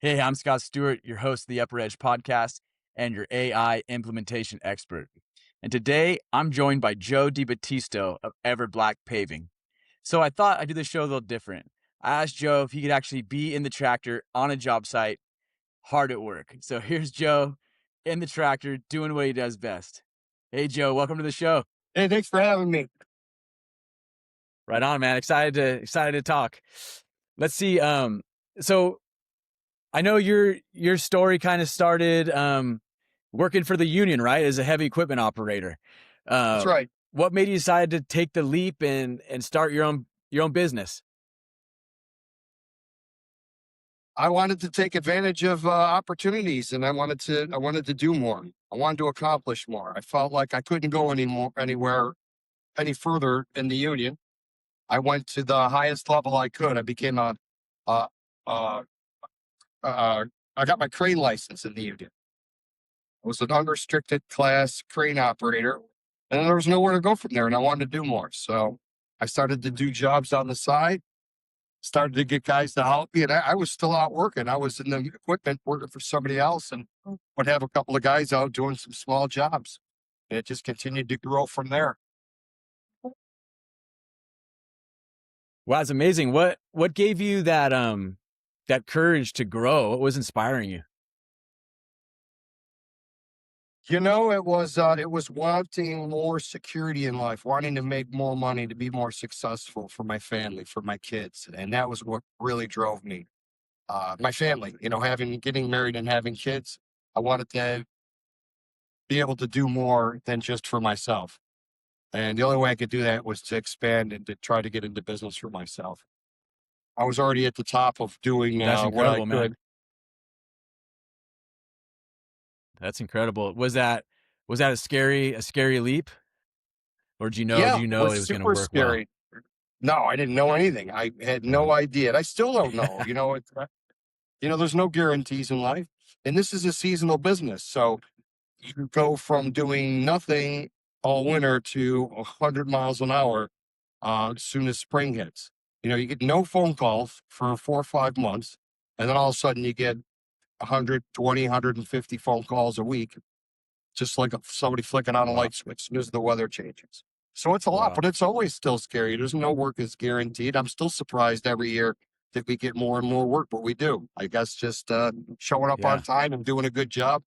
Hey, I'm Scott Stewart, your host of the UpperEdge Podcast and your AI implementation expert. And today I'm joined by Joe DiBattisto of Everblak Paving. So I thought I'd do the show a little different. I asked Joe if he could actually be in the tractor on a job site, hard at work. So here's Joe in the tractor doing what he does best. Hey, Joe, welcome to the show. Hey, thanks for having me. Right on, man. Excited to talk. Let's see. So I know your story kind of started working for the union, right? As a heavy equipment operator. That's right. What made you decide to take the leap and start your own business? I wanted to take advantage of opportunities, and I wanted to do more. I wanted to accomplish more. I felt like I couldn't go anywhere any further in the union. I went to the highest level I could. I became uh, uh, I got my crane license in the union. I was an unrestricted class crane operator, and there was nowhere to go from there. And I wanted to do more, so I started to do jobs on the side. Started to get guys to help me, and I was still out working. I was in the equipment working for somebody else, and would have a couple of guys out doing some small jobs. And it just continued to grow from there. Wow, that's amazing. What gave you that that courage to grow? What was inspiring you? It was wanting more security in life, wanting to make more money, to be more successful for my family, for my kids, and that was what really drove me. My family, getting married and having kids. I wanted to be able to do more than just for myself. And the only way I could do that was to expand and to try to get into business for myself. I was already at the top of doing That's what I incredible, man. could. That's incredible. Was that a scary leap? Or did Yeah, you it know was it was going to super work well? scary. No, I didn't know anything. I had no idea. And I still don't know. There's no guarantees in life. And this is a seasonal business. So you go from doing nothing all winter to 100 miles an hour as soon as spring hits. You get no phone calls for 4 or 5 months. And then all of a sudden you get 120, 150 phone calls a week, just like somebody flicking on a Wow. light switch as soon as the weather changes. So it's a lot, Wow. but it's always still scary. There's no work is guaranteed. I'm still surprised every year that we get more and more work, but we do. I guess just showing up on Yeah. time and doing a good job.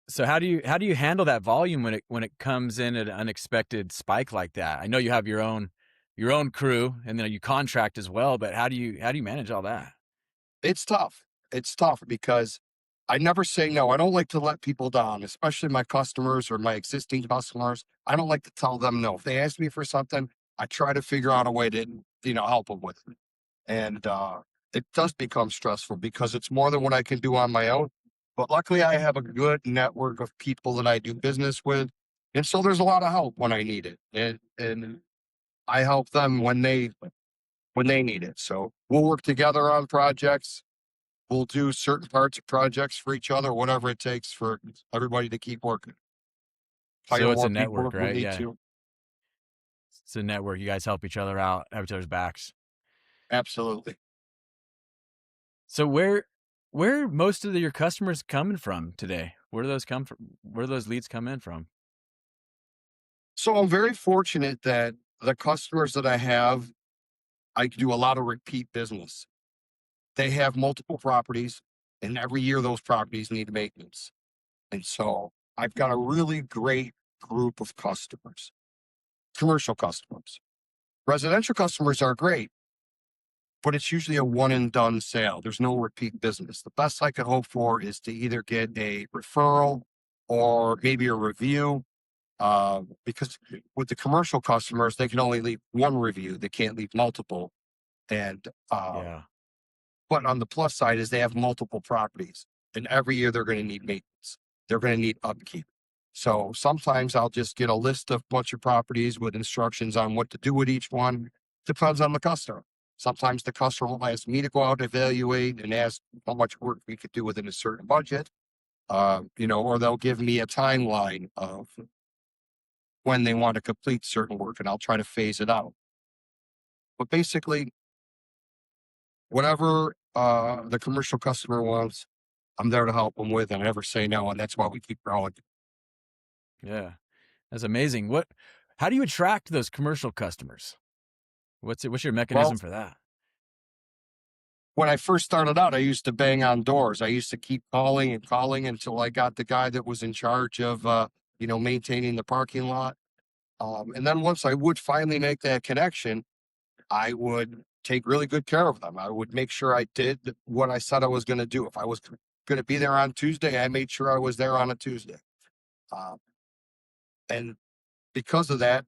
So how do you handle that volume when it comes in at an unexpected spike like that? I know you have your own crew and then you contract as well, but how do you manage all that? It's tough. It's tough because I never say no. I don't like to let people down, especially my customers or my existing customers. I don't like to tell them no. If they ask me for something, I try to figure out a way to, help them with it. And it does become stressful because it's more than what I can do on my own. But luckily, I have a good network of people that I do business with. And so there's a lot of help when I need it. And I help them when they need it. So we'll work together on projects. We'll do certain parts of projects for each other, whatever it takes for everybody to keep working. So Hire it's a more people network, if we right? need Yeah. to. It's a network. You guys help each other out, have each other's backs. Absolutely. So where are most of your customers coming from today? Where do those come from? Where do those leads come in from? So I'm very fortunate that the customers that I have, I do a lot of repeat business. They have multiple properties, and every year those properties need maintenance. And so I've got a really great group of customers, commercial customers. Residential customers are great, but it's usually a one and done sale. There's no repeat business. The best I could hope for is to either get a referral or maybe a review. Because with the commercial customers, they can only leave one review. They can't leave multiple. And Yeah. but on the plus side is they have multiple properties, and every year they're going to need maintenance. They're going to need upkeep. So sometimes I'll just get a list of bunch of properties with instructions on what to do with each one. Depends on the customer. Sometimes the customer will ask me to go out, evaluate, and ask how much work we could do within a certain budget. Or they'll give me a timeline of when they want to complete certain work, and I'll try to phase it out. But basically, whatever the commercial customer wants, I'm there to help them with, and I never say no, and that's why we keep growing. Yeah. That's amazing. How do you attract those commercial customers? What's your Well, mechanism for that? when I first started out, I used to bang on doors. I used to keep calling and calling until I got the guy that was in charge of, maintaining the parking lot. And then once I would finally make that connection, I would take really good care of them. I would make sure I did what I said I was going to do. If I was going to be there on Tuesday, I made sure I was there on a Tuesday. Um, and because of that,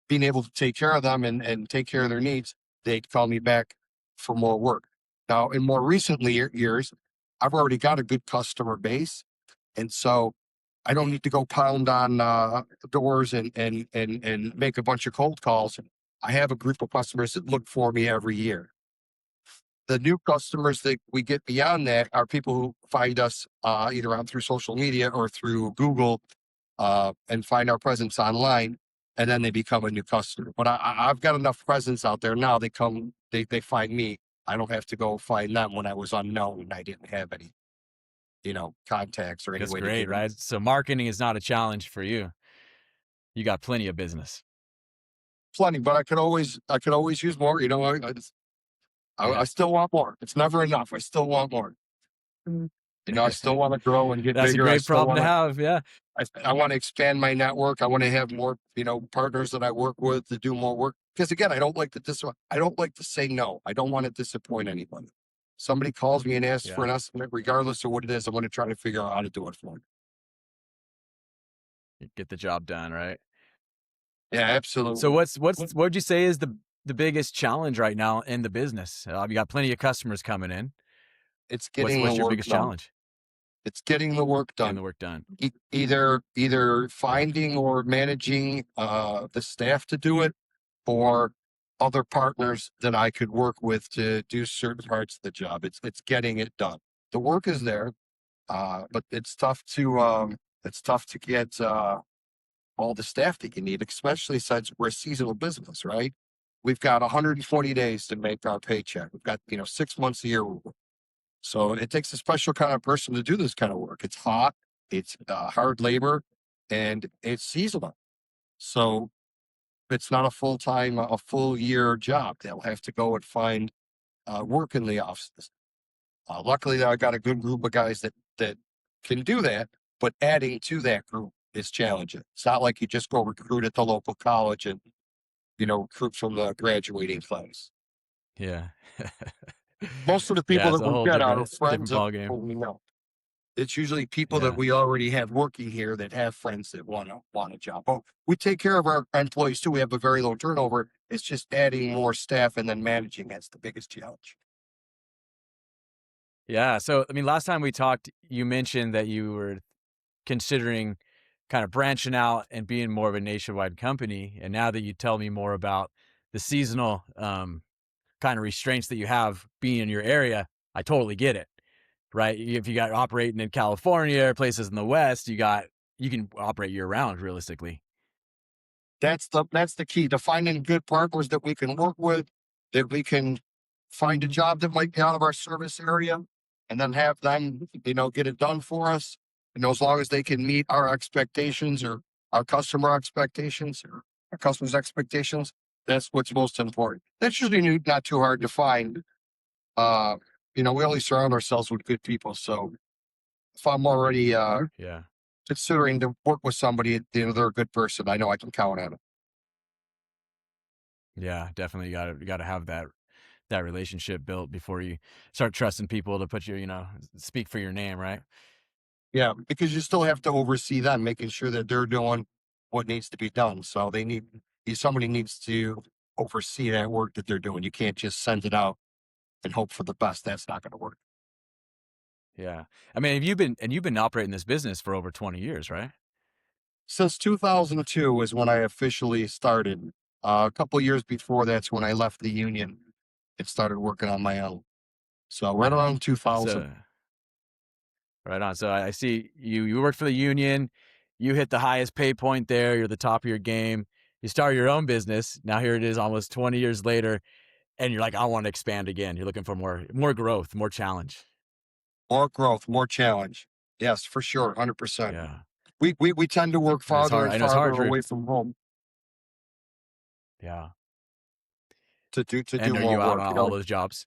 being able to take care of them and take care of their needs, they'd call me back for more work. Now, in more recently years, I've already got a good customer base. And so I don't need to go pound on doors and make a bunch of cold calls. I have a group of customers that look for me every year. The new customers that we get beyond that are people who find us either through social media or through Google and find our presence online, and then they become a new customer. But I've got enough presence out there now. They find me. I don't have to go find them when I was unknown and I didn't have any, contacts or any That's way to great, get in. right? So marketing is not a challenge for you. You got plenty of business. Plenty, but I could always use more. I Yeah. still want more. It's never enough. I still want more. I still want to grow and get That's a bigger. I great still problem want to to have. Yeah. I want to expand my network. I want to have more, partners that I work with to do more work. Because again, I don't like to say no. I don't want to disappoint anybody. Somebody calls me and asks for Yeah. an estimate, regardless of what it is, I'm going to try to figure out how to do it for them. Get the job done, right? Yeah, So absolutely. what would you say is the biggest challenge right now in the business? You got plenty of customers coming in. It's What's getting the what's your work biggest done. challenge? It's getting the work Getting done. the work done. Either Yeah. finding or managing the staff to do it, or other partners that I could work with to do certain parts of the job. It's getting it done. The work is there, but it's tough to get all the staff that you need, especially since we're a seasonal business, right? We've got 120 days to make our paycheck. We've got 6 months a year. So it takes a special kind of person to do this kind of work. It's hot, it's hard labor, and it's seasonal. So it's not a full year job. They'll have to go and find work in the offices. Luckily, I got a good group of guys that can do that. But adding to that group is challenging. It's not like you just go recruit at the local college and recruit from the graduating class. Yeah. Most of the Yeah, people it's that a we whole get different are it's a different friends of ball people game. we know. It's usually people that Yeah. we already have working here that have friends that want a job. Oh, we take care of our employees too. We have a very low turnover. It's just adding more staff and then managing that's the biggest challenge. Yeah. So, I mean, last time we talked, you mentioned that you were considering kind of branching out and being more of a nationwide company. And now that you tell me more about the seasonal kind of restraints that you have being in your area, I totally get it. Right? If you got operating in California or places in the West, you can operate year round realistically. That's the key to finding good partners that we can work with, that we can find a job that might be out of our service area, and then have them, get it done for us. As long as they can meet our expectations or our customer expectations or our customers' expectations, that's what's most important. That's usually not too hard to find. Uh, we only surround ourselves with good people. So if I'm already Yeah. considering to work with somebody, they're a good person, I know I can count on them. Yeah, definitely you gotta have that relationship built before you start trusting people to put speak for your name, right? Yeah, because you still have to oversee them, making sure that they're doing what needs to be done. So somebody needs to oversee that work that they're doing. You can't just send it out and hope for the best. That's not going to work. Yeah. I mean, you've been operating this business for over 20 years, right? Since 2002 was when I officially started. A couple years before that's when I left the union and started working on my own. So right around 2000. So right on. So I see you worked for the union, you hit the highest pay point there, you're the top of your game. You start your own business. Now here it is almost 20 years later. and you're like, I want to expand again. You're looking for more growth, more challenge. More growth, more challenge. Yes, for sure. 100%. Yeah. We tend to work And it's farther hard. and I know it's farther hard for, away from home yeah. to And do are more you out work. on all those jobs?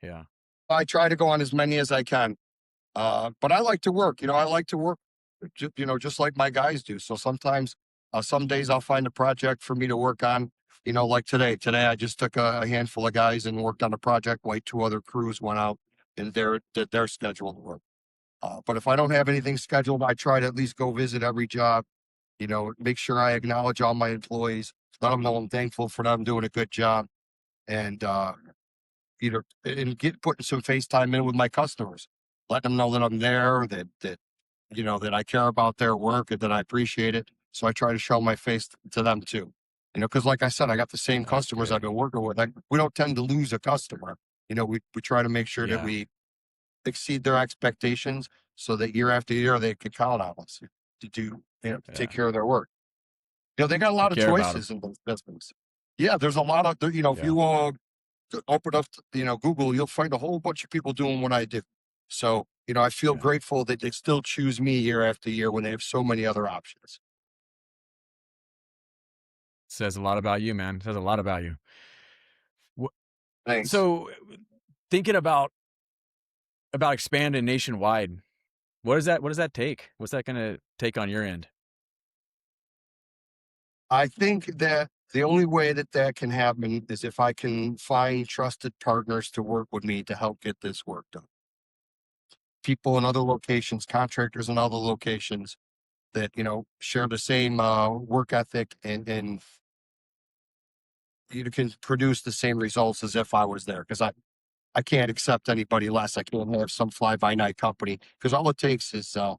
Yeah. I try to go on as many as I can. But I like to work, I like to work, just like my guys do. So sometimes, some days I'll find a project for me to work on, like today. Today I just took a handful of guys and worked on a project while 2 other crews went out and did their scheduled work. But if I don't have anything scheduled, I try to at least go visit every job, make sure I acknowledge all my employees, let them know I'm thankful for them doing a good job. And, and putting some FaceTime in with my customers, letting them know that I'm there, that I care about their work and that I appreciate it. So I try to show my face to them too. Because like I said, I got the same That's customers I've good. been working with. We don't tend to lose a customer. We try to make sure that Yeah. we exceed their expectations so that year after year they can count on us to do, to take Yeah. care of their work. They got a You lot of care about them. choices in those business. Yeah, there's a lot of, if Yeah. you open up, Google, you'll find a whole bunch of people doing what I do. So, I feel Yeah. grateful that they still choose me year after year when they have so many other options. Says a lot about you, man. Says a lot about you. Wh- Thanks. So thinking about expanding nationwide, what does that take? What's that going to take on your end? I think that the only way that that can happen is if I can find trusted partners to work with me to help get this work done. People in other locations, contractors in other locations that, share the same work ethic and you can produce the same results as if I was there. Because I can't accept anybody less. I can't have some fly by night company because all it takes is, a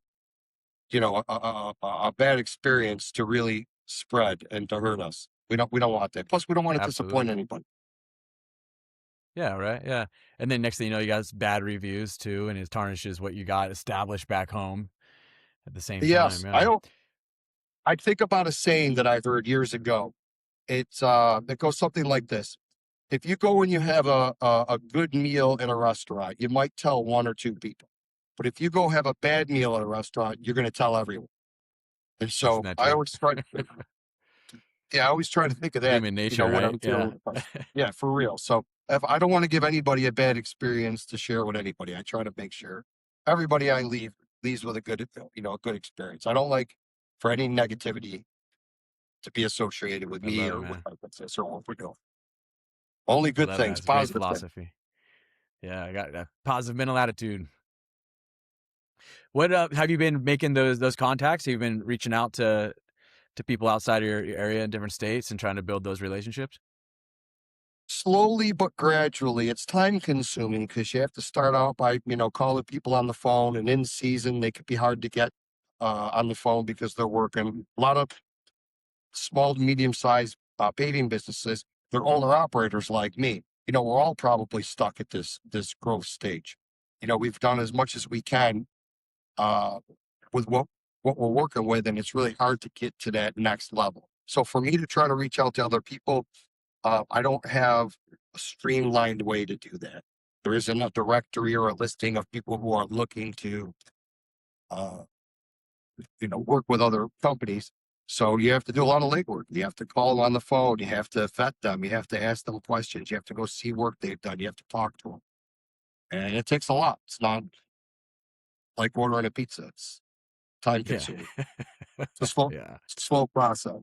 bad experience to really spread and to hurt us. We don't want that. Plus, we don't want to disappoint Absolutely. anybody. Yeah, right. Yeah. And then next thing you know, you got bad reviews too, and it tarnishes what you got established back home at the same time. Yes, I Yeah. don't. I think about a saying that I heard years ago. It goes something like this: if you go and you have a good meal in a restaurant, you might tell one or two people. But if you go have a bad meal at a restaurant, you're going to tell everyone. And Isn't so that I true? always try to Yeah, I always try to think of that, Human nature, when right? I'm dealing Yeah. with us. Yeah, for real. So if I don't want to give anybody a bad experience to share with anybody, I try to make sure everybody I leaves with a good, a good experience. I don't like for any negativity to be associated with I me love it, or with man. my business or what we're doing. Only I good love that. things, It's a great positive things. philosophy. Yeah, I got a positive mental attitude. What have you been making those contacts? Have you been reaching out to people outside of your area in different states and trying to build those relationships? Slowly but gradually, it's time consuming because you have to start out by, calling people on the phone, and in season, they could be hard to get on the phone because they're working. A lot of small to medium sized paving businesses, they're owner operators like me. We're all probably stuck at this growth stage. We've done as much as we can uh, with what we're working with, and it's really hard to get to that next level. So for me to try to reach out to other people, I don't have a streamlined way to do that. There isn't a directory or a listing of people who are looking to, uh, work with other companies. So you have to do a lot of legwork. You have to call them on the phone. You have to vet them. You have to ask them questions. You have to go see work they've done. You have to talk to them. And it takes a lot. It's not like ordering a pizza. It's time Yeah. consuming. It's Yeah. a slow process.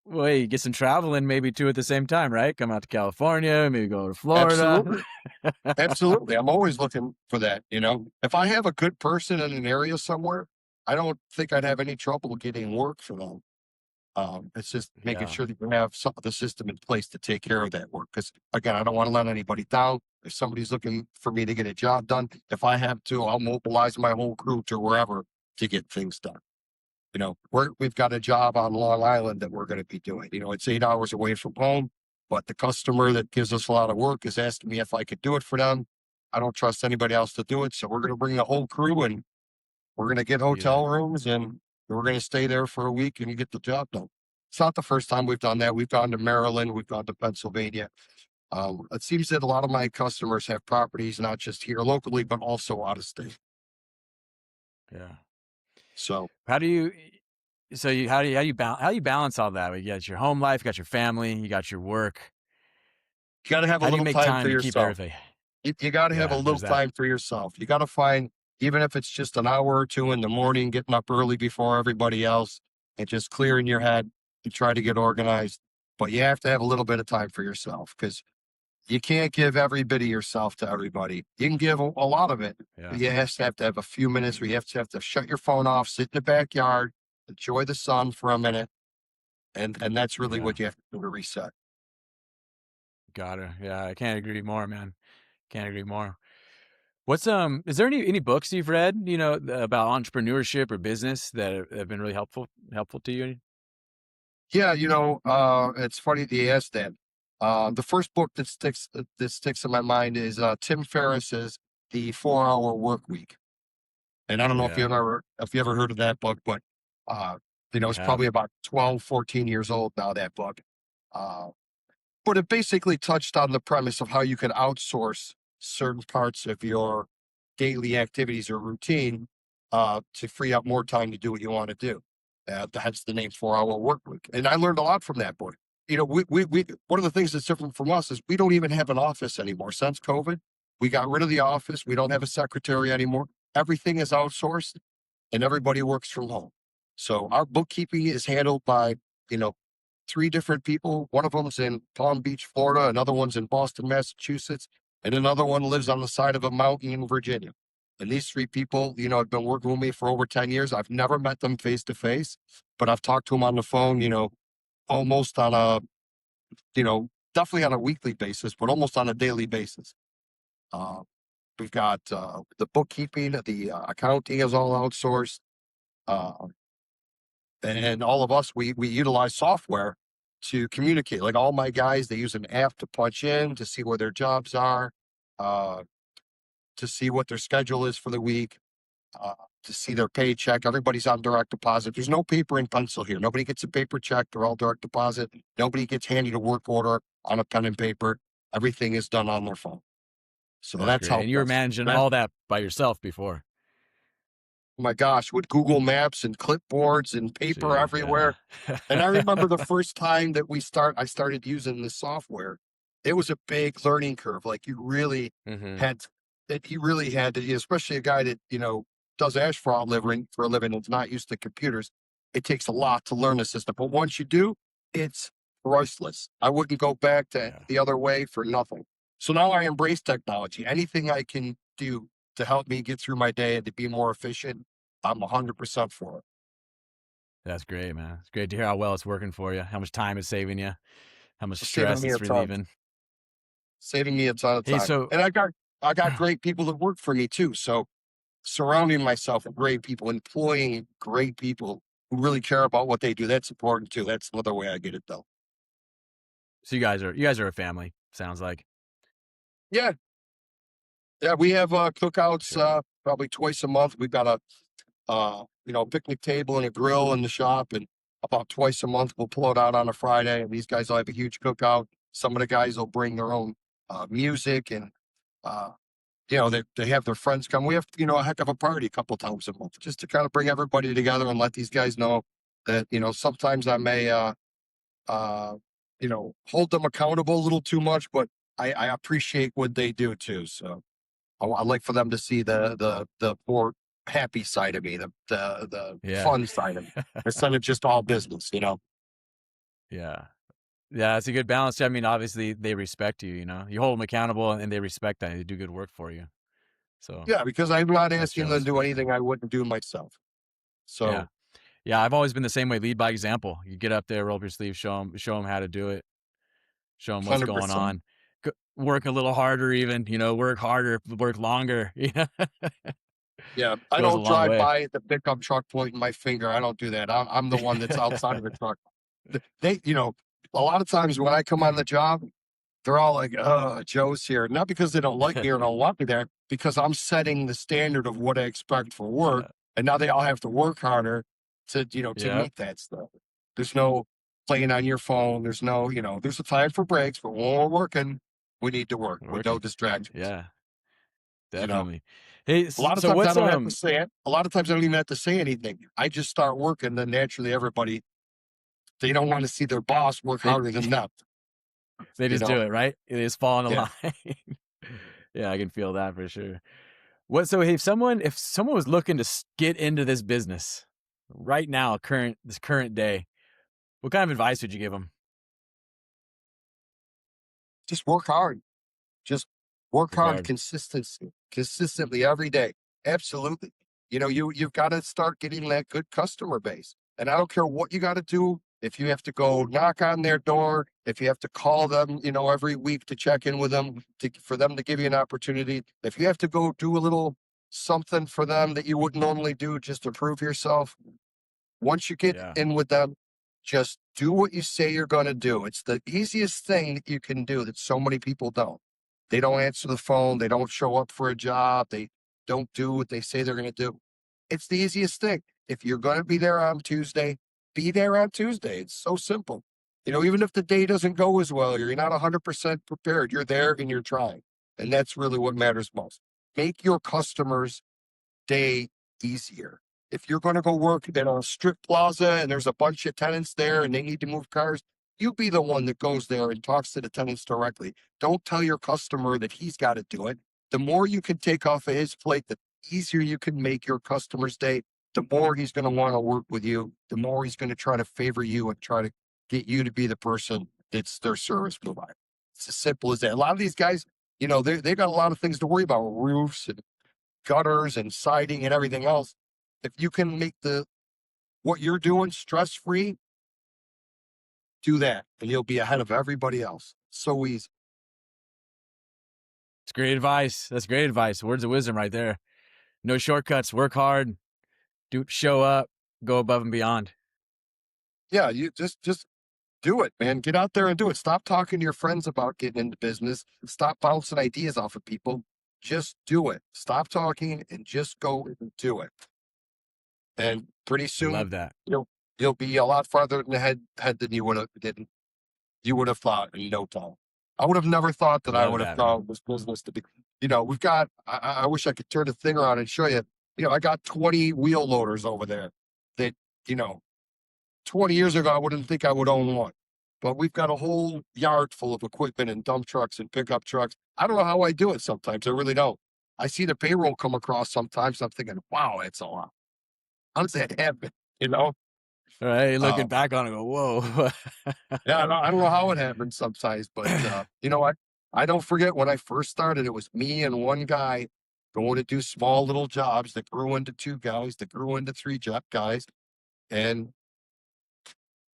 Well, hey, get some traveling maybe too at the same time, right? Come out to California, maybe go to Florida. Absolutely. Absolutely. I'm always looking for that. If I have a good person in an area somewhere, I don't think I'd have any trouble getting work for them. It's just making Yeah. sure that you have some of the system in place to take care of that work. Because again, I don't want to let anybody down. If somebody's looking for me to get a job done, if I have to, I'll mobilize my whole crew to wherever to get things done. We've got a job on Long Island that we're going to be doing. It's 8 hours away from home, but the customer that gives us a lot of work is asking me if I could do it for them. I don't trust anybody else to do it. So we're going to bring the whole crew and we're going to get Be there. hotel rooms and we're going to stay there for a week and get the job done. It's not the first time we've done that. We've gone to Maryland, we've gone to Pennsylvania. It seems that a lot of my customers have properties not just here locally, but also out of state. Yeah. So How do you so you how do you balance all that? You got your home life, you got your family, you got your work. you got to have a How do you little make time time for to keep yourself. everything? You got to have a Yeah, little there's that. time for yourself. You got to find, even if it's just an hour or two in the morning, getting up early before everybody else and just clearing your head and try to get organized. But you have to have a little bit of time for yourself because you can't give every bit of yourself to everybody. You can give a lot of it, but Yeah. you have to have a few minutes where you have to shut your phone off, sit in the backyard, enjoy the sun for a minute. And that's really Yeah. what you have to do to reset. Got it. Yeah, I can't agree more, man. Can't agree more. What's is there any books you've read, about entrepreneurship or business that have been really helpful to you? Yeah, it's funny that you asked that. The first book that sticks in my mind is Tim Ferriss's The 4 Hour Work Week. And I don't know Yeah, if you ever heard of that book, but uh, I it's probably have. about 12, 14 years old now, that book. Uh, but it basically touched on the premise of how you can outsource certain parts of your daily activities or routine to free up more time to do what you want to do. That's the name 4 Hour Work Week. And I learned a lot from that book. We one of the things that's different from us is we don't even have an office anymore. Since COVID, we got rid of the office. We don't have a secretary anymore. Everything is outsourced and everybody works from home. So our bookkeeping is handled by, you know, three different people. One of them's in Palm Beach, Florida. Another one's in Boston, Massachusetts. And another one lives on the side of a mountain in Virginia. And these three people, have been working with me for over 10 years. I've never met them face to face, but I've talked to them on the phone, almost on a, definitely on a weekly basis, but almost on a daily basis. Uh, we've got the bookkeeping, the accounting is all outsourced. Uh, and all of us, we utilize software to communicate. Like all my guys, they use an app to punch in to see where their jobs are, uh, to see what their schedule is for the week, uh, to see their paycheck. Everybody's on direct deposit. There's no paper and pencil here. Nobody gets a paper check. They're all direct deposit. Nobody gets handed a work order on a pen and paper. Everything is done on their phone. So That's that's great. And helped you were us. managing all that by yourself before. Oh my gosh, with Google Maps and clipboards and paper Jeez, everywhere. yeah. And I remember the first time that I started using this software, it was a big learning curve. Like hmm had you really had to, especially a guy that, does asphalt living for a living and is not used to computers. It takes a lot to learn the system. But once you do, it's priceless. I wouldn't go back to Yeah, the other way for nothing. So now I embrace technology. Anything I can do to help me get through my day and to be more efficient, I'm 100% for it. that's great, man. It's great to hear how well it's working for you, how much time it's saving you, how much It's saving stress me a it's ton. relieving. Saving me a ton of Hey, time. so And I got great people that work for me too. So surrounding myself with great people, employing great people who really care about what they do, that's important too. That's another way I get it done. you guys are a family, sounds like. Yeah. Yeah. We have cookouts Sure. probably twice a month. We've got a picnic table and a grill in the shop, and about twice a month we'll pull it out on a Friday. And these guys will have a huge cookout. Some of the guys will bring their own music and uh they have their friends come. We have, a heck of a party a couple times a month just to kind of bring everybody together and let these guys know that, sometimes I may, uh, hold them accountable a little too much, but I appreciate what they do too. So I like for them to see the more happy side of me, the Yeah. fun side of me, instead of just all business. Yeah. Yeah, it's a good balance. I mean, obviously they respect you, you hold them accountable and they respect that. They do good work for you. So Yeah, because I'm not that asking them shows to do for sure. anything I wouldn't do myself. Yeah. So Yeah. I've always been the same way. Lead by example. You get up there, roll up your sleeves, show them how to do it, show them what's going 100%. on. Work a little harder, even, work harder, work longer. Yeah, I Goes a don't long drive way. by at the pickup truck pointing my finger. I don't do that. I'm the one that's outside of the truck. They, a lot of times when I come on the job, they're all like, Joe's here." Not because they don't like me or don't want me there, because I'm setting the standard of what I expect for work, Yeah. and now they all have to work harder to Yeah. meet that stuff. There's no playing on your phone. There's no, there's a time for breaks, but when we're working, we need to work with no Working. distractions. Yeah, You know, definitely. Hey, a lot of so times I what's don't have to say it. A lot of times I don't even have to say anything. I just start working. Then naturally, everybody they don't want to see their boss work they harder than them. they You just do know, it, right? They just fall in a yeah. line. Yeah, I can feel that for sure. What so hey, if someone was looking to get into this business right now, this current day, what kind of advice would you give them? Just work hard. Just work Work hard hard. consistently every day. Absolutely. You've got to start getting that good customer base. And I don't care what you got to do. If you have to go knock on their door, if you have to call them, every week to check in with them, for them to give you an opportunity, if you have to go do a little something for them that you wouldn't normally do just to prove yourself, once you get Yeah. in with them, just do what you say you're going to do. It's the easiest thing that you can do that so many people don't. They don't answer the phone. They don't show up for a job. They don't do what they say they're going to do. It's the easiest thing. If you're going to be there on Tuesday, be there on Tuesday. It's so simple. Even if the day doesn't go as well, you're not 100% prepared. You're there and you're trying. And that's really what matters most. Make your customers' day easier. If you're going to go work at a strip plaza and there's a bunch of tenants there and they need to move cars, you be the one that goes there and talks to the tenants directly. Don't tell your customer that he's got to do it. The more you can take off of his plate, the easier you can make your customer's day, the more he's going to want to work with you, the more he's going to try to favor you and try to get you to be the person that's their service provider. It's as simple as that. A lot of these guys, they got a lot of things to worry about, roofs and gutters and siding and everything else. If you can make what you're doing stress-free, do that and you'll be ahead of everybody else. So easy. It's great advice. That's great advice. Words of wisdom right there. No shortcuts. Work hard. Show up. Go above and beyond. Yeah, you just do it, man. Get out there and do it. Stop talking to your friends about getting into business. Stop bouncing ideas off of people. Just do it. Stop talking and just go and do it. And pretty I soon love that. you'll be a lot farther ahead than you would have thought in no time. I would have never thought I that I love would have that, man. thought this business to be. We've got. I wish I could turn the thing around and show you. I got 20 wheel loaders over there. That 20 years ago I wouldn't think I would own one, but we've got a whole yard full of equipment and dump trucks and pickup trucks. I don't know how I do it. Sometimes I really don't. I see the payroll come across sometimes. I'm thinking, wow, it's a lot. How does that happen? You know? All right, looking Uh, back on it, go, whoa. yeah, I don't know how it happens sometimes, but you know what? I don't forget when I first started, it was me and one guy going to do small little jobs that grew into two guys, that grew into three job guys. And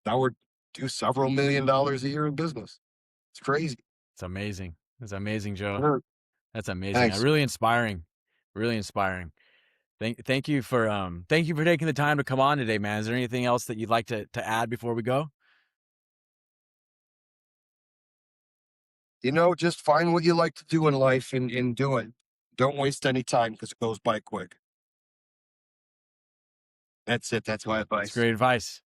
now we're do several $1,000,000 a year in business. It's crazy. It's amazing. It's amazing, Joe. Sure. That's amazing. Thanks. Really inspiring. Really inspiring. Thank you for taking the time to come on today, man. Is there anything else that you'd like to add before we go? Just find what you like to do in life and do it. Don't waste any time because it goes by quick. That's it. That's my It's advice. great advice.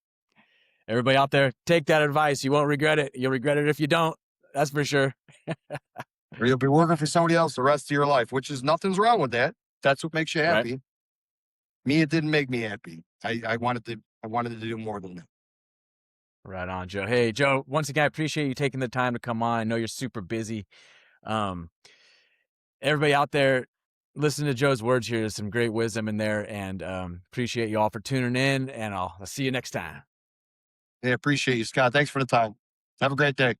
Everybody out there, take that advice. You won't regret it. You'll regret it if you don't. That's for sure. Or you'll be working for somebody else the rest of your life, which is nothing's wrong with that. That's what makes you Right? happy. Me, it didn't make me happy. I wanted to do more than that. Right on, Joe. Hey, Joe, once again, I appreciate you taking the time to come on. I know you're super busy. Um, Everybody out there, listen to Joe's words here. There's some great wisdom in there, and appreciate you all for tuning in, and I'll see you next time. I appreciate you, Scott. Thanks for the time. Have a great day.